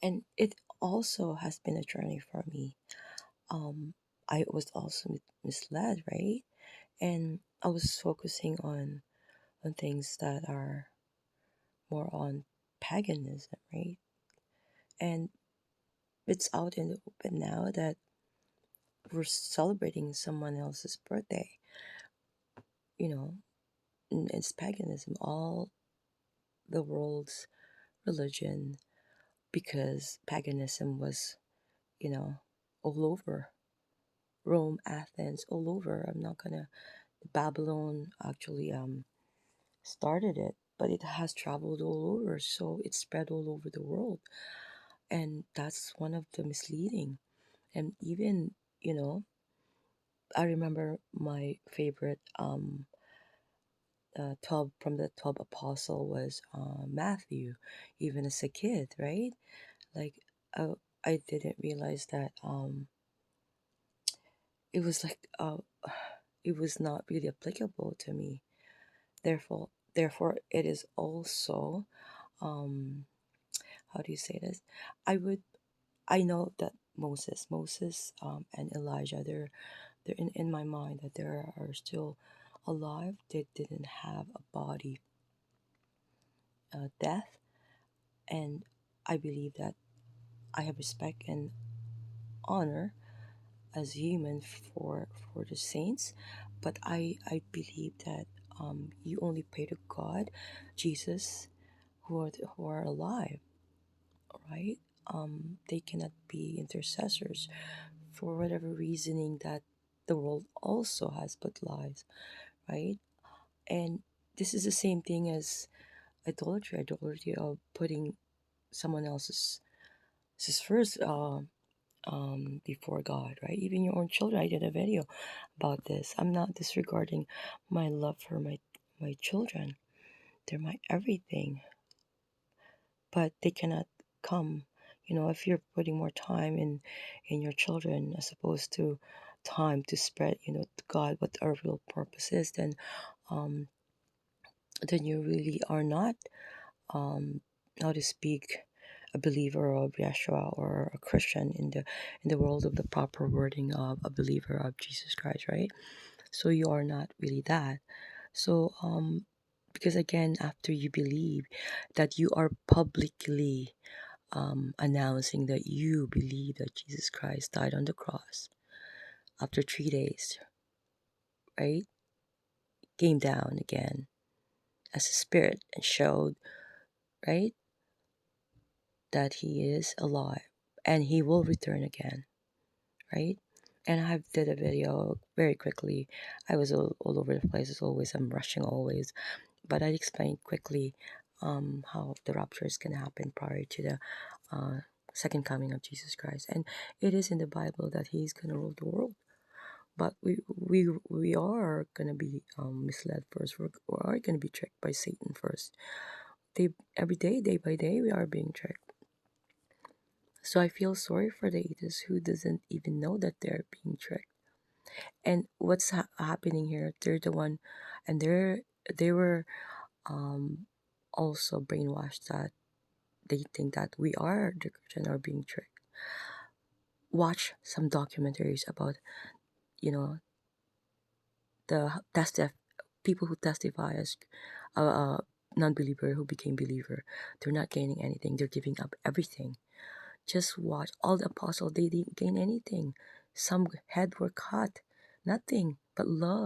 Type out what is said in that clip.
And it also has been a journey for me. um I was also misled, right? And I was focusing on things that are more on paganism, right? And it's out in the open now that we're celebrating someone else's birthday, you know. And it's paganism, all the world's religion, because paganism was, you know, all over Rome, Athens, all over. I'm not gonna Babylon actually started it, but it has traveled all over, so it's spread all over the world. And that's one of the misleading. And even, you know, I remember my favorite 12 from the 12 apostle was Matthew, even as a kid, right? Like, uh, I didn't realize that it was like it was not really applicable to me. Therefore it is also, um how do you say this? I would i know that Moses and Elijah, they're in my mind that they are still alive. They didn't have a body death. And I believe that I have respect and honor as human for the saints. But I believe that you only pray to God, Jesus, who are alive, right? They cannot be intercessors for whatever reasoning that the world also has but lies, right? And this is the same thing as idolatry of putting someone else's first before God, right? Even your own children. I did a video about this. I'm not disregarding my love for my children. They're my everything, but they cannot come. You know, if you're putting more time in your children as opposed to time to spread, you know, to God what our real purpose is, um, then you really are not, um, how to speak, a believer of Yeshua or a Christian in the world of the proper wording of a believer of Jesus Christ, right? So you are not really that. So because again, after you believe, that you are publicly announcing that you believe that Jesus Christ died on the cross after 3 days, right? Came down again as a spirit and showed, right, that he is alive and he will return again, right? And I did a video very quickly. I was all over the place as always. I'm rushing always, but I explained quickly how the rapture is going to happen prior to the second coming of Jesus Christ. And it is in the Bible that he's going to rule the world. But we are going to be misled first. We are going to be tricked by Satan first. Every day, day by day, we are being tricked. So I feel sorry for the atheists who doesn't even know that they're being tricked. And what's happening here? They're the one, and they were um, also brainwashed that they think that we are the Christian are being tricked. Watch some documentaries about, you know, the people who testify as non-believer who became believer. They're not gaining anything. They're giving up everything. Just watch all the apostles. They didn't gain anything. Some head were cut. Nothing but love.